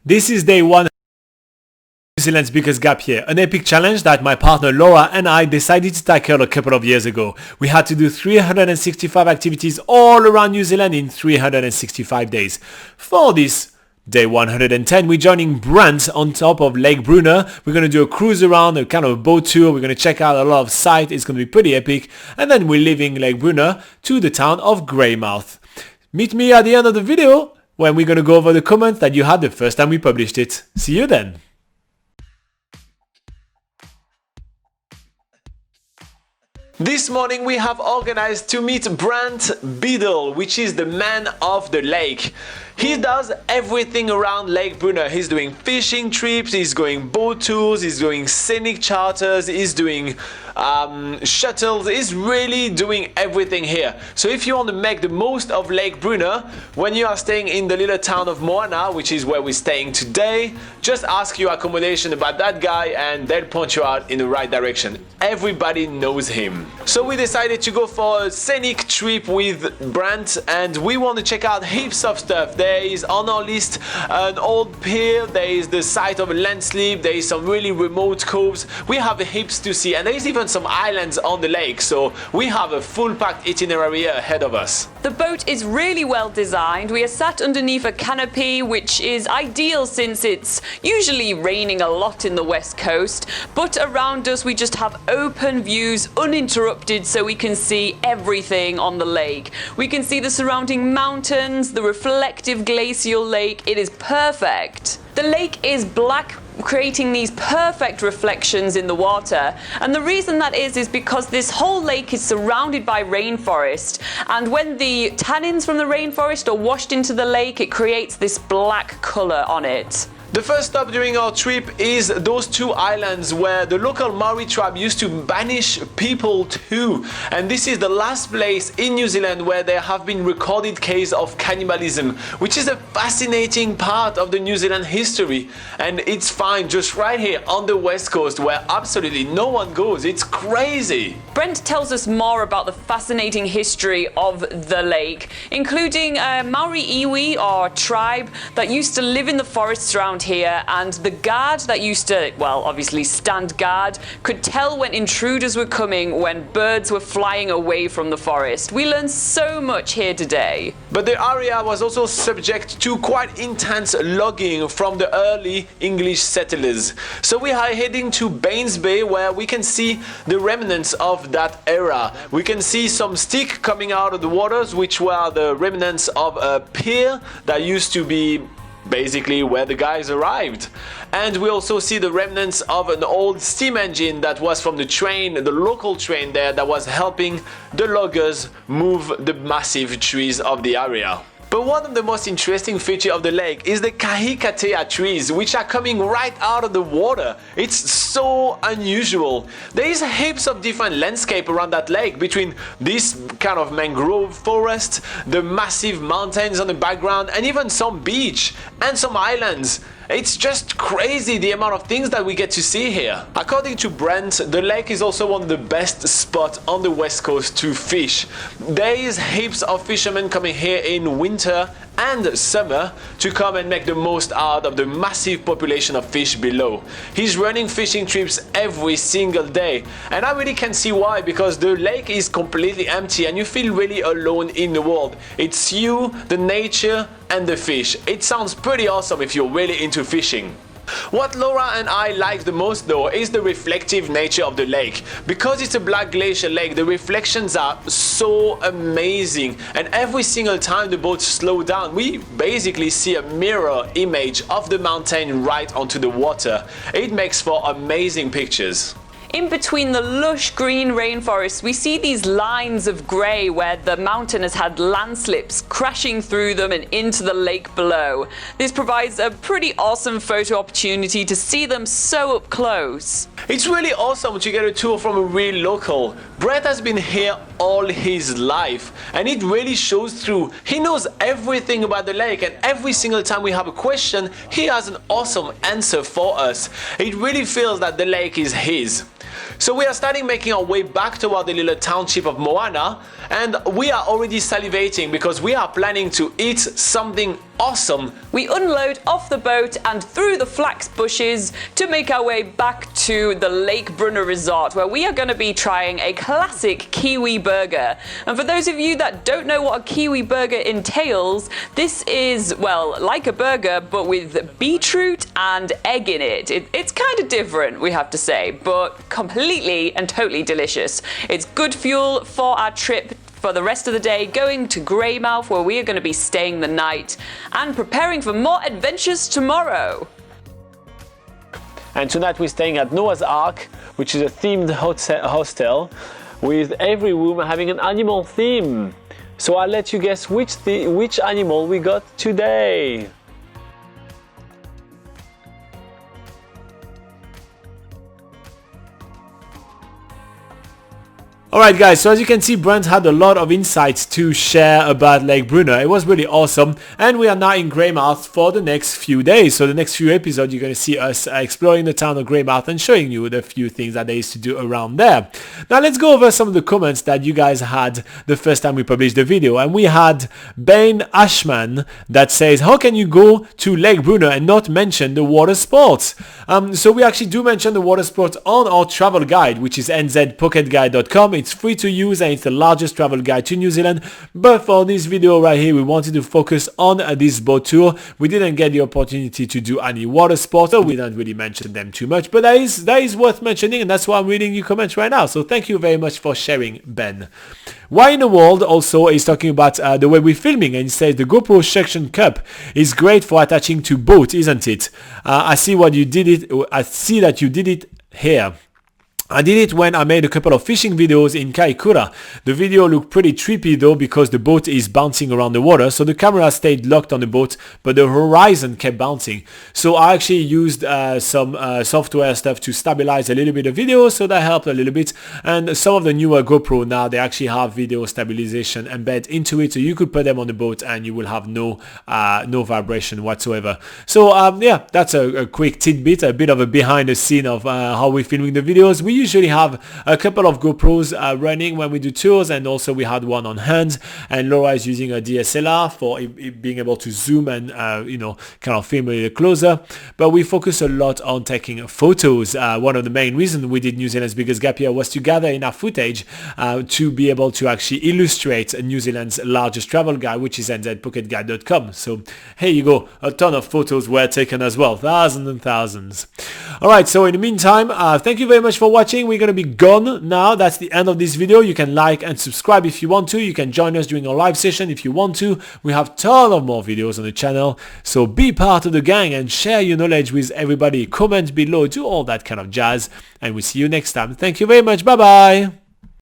This is day 1 of New Zealand's biggest gap year, an epic challenge that my partner Laura and I decided to tackle a couple of years ago. We had to do 365 activities all around New Zealand in 365 days. For this day 110, we're joining Brant on top of Lake Brunner. We're going to do a cruise around, a kind of a boat tour. We're going to check out a lot of sights. It's going to be pretty epic. And then we're leaving Lake Brunner to the town of Greymouth. Meet me at the end of the video when we're going to go over the comments that you had the first time we published it. See you then. This morning we have organized to meet Brant Biddle, which is the man of the lake. He does everything around Lake Brunner. He's doing fishing trips, he's going boat tours, he's doing scenic charters, he's doing shuttles, he's really doing everything here. So if you want to make the most of Lake Brunner, when you are staying in the little town of Moana, which is where we're staying today, just ask your accommodation about that guy and they'll point you out in the right direction. Everybody knows him. So we decided to go for a scenic trip with Brant and we want to check out heaps of stuff. There is on our list an old pier, there is the site of a landslip, there is some really remote coves. We have heaps to see and there is even some islands on the lake, so we have a full packed itinerary ahead of us. The boat is really well designed. We are sat underneath a canopy, which is ideal since it's usually raining a lot in the west coast, but around us we just have open views, uninterrupted, so we can see everything on the lake. We can see the surrounding mountains, the reflective glacial lake. It is perfect. The lake is black, creating these perfect reflections in the water, and the reason that is because this whole lake is surrounded by rainforest, and when the tannins from the rainforest are washed into the lake, it creates this black color on it. The first stop during our trip is those two islands where the local Maori tribe used to banish people to, and this is the last place in New Zealand where there have been recorded cases of cannibalism, which is a fascinating part of the New Zealand history, and it's found just right here on the west coast where absolutely no one goes. It's crazy. Brent tells us more about the fascinating history of the lake, including Maori iwi, or tribe that used to live in the forests around here, and the guard that used to, well, obviously stand guard, could tell when intruders were coming, when birds were flying away from the forest. We learned so much here today. But the area was also subject to quite intense logging from the early English settlers. So we are heading to Baines Bay, where we can see the remnants of that era. We can see some stick coming out of the waters, which were the remnants of a pier that used to be basically where the guys arrived. And we also see the remnants of an old steam engine that was from the train, the local train there, that was helping the loggers move the massive trees of the area. But one of the most interesting features of the lake is the kahikatea trees, which are coming right out of the water. It's so unusual. There is heaps of different landscape around that lake, between this kind of mangrove forest, the massive mountains on the background, and even some beach and some islands. It's just crazy the amount of things that we get to see here. According to Brent, the lake is also one of the best spots on the west coast to fish. There is heaps of fishermen coming here in winter and summer to come and make the most out of the massive population of fish below. He's running fishing trips every single day, and I really can see why, because the lake is completely empty and you feel really alone in the world. It's you, the nature, and the fish. It sounds pretty awesome if you're really into fishing. What Laura and I like the most though is the reflective nature of the lake. Because it's a black glacial lake, the reflections are so amazing, and every single time the boats slow down, we basically see a mirror image of the mountain right onto the water. It makes for amazing pictures. In between the lush green rainforest, we see these lines of grey where the mountain has had landslips crashing through them and into the lake below. This provides a pretty awesome photo opportunity to see them so up close. It's really awesome to get a tour from a real local. Brett has been here all his life, and it really shows through. He knows everything about the lake, and every single time we have a question, he has an awesome answer for us. It really feels that the lake is his. So we are starting making our way back toward the little township of Moana, and we are already salivating because we are planning to eat something awesome. We unload off the boat and through the flax bushes to make our way back to the Lake Brunner resort, where we are going to be trying a classic Kiwi burger. And for those of you that don't know what a Kiwi burger entails, this is, well, like a burger but with beetroot and egg in it. It's kind of different, we have to say, but completely and totally delicious. It's good fuel for our trip for the rest of the day, going to Greymouth, where we are going to be staying the night and preparing for more adventures tomorrow. And tonight we're staying at Noah's Ark, which is a themed hostel with every room having an animal theme. So I'll let you guess which animal we got today. Alright guys, so as you can see, Brent had a lot of insights to share about Lake Brunner. It was really awesome, and we are now in Greymouth for the next few days. So the next few episodes you're going to see us exploring the town of Greymouth and showing you the few things that there is to do around there. Now let's go over some of the comments that you guys had the first time we published the video. And we had Ben Ashman that says, how can you go to Lake Brunner and not mention the water sports? So we actually do mention the water sports on our travel guide, which is nzpocketguide.com. It's free to use and it's the largest travel guide to New Zealand. But for this video right here, we wanted to focus on this boat tour. We didn't get the opportunity to do any water sports, or we didn't really mention them too much. But that is worth mentioning, and that's why I'm reading your comments right now. So thank you very much for sharing, Ben. Why in the World also is talking about the way we're filming, and he says the GoPro suction cup is great for attaching to boat, isn't it? I see what you did it. I see that you did it here. I did it when I made a couple of fishing videos in Kaikoura. The video looked pretty trippy though, because the boat is bouncing around the water, so the camera stayed locked on the boat but the horizon kept bouncing. So I actually used some software stuff to stabilize a little bit of video, so that helped a little bit. And some of the newer GoPro now, they actually have video stabilization embedded into it, so you could put them on the boat and you will have no vibration whatsoever. So yeah, that's a quick tidbit, a bit of a behind the scene of how we're filming the videos. We usually have a couple of GoPros running when we do tours, and also we had one on hand, and Laura is using a DSLR for being able to zoom and kind of film a little closer. But we focus a lot on taking photos. One of the main reasons we did New Zealand's Biggest Gap Year was to gather enough footage to be able to actually illustrate New Zealand's largest travel guide, which is nzpocketguide.com. So here you go, a ton of photos were taken as well, thousands and thousands. Alright, so in the meantime, thank you very much for watching. We're going to be gone now. That's the end of this video. You can like and subscribe if you want to. You can join us during our live session if you want to. We have a ton of more videos on the channel. So be part of the gang and share your knowledge with everybody. Comment below, do all that kind of jazz. And we'll see you next time. Thank you very much. Bye bye.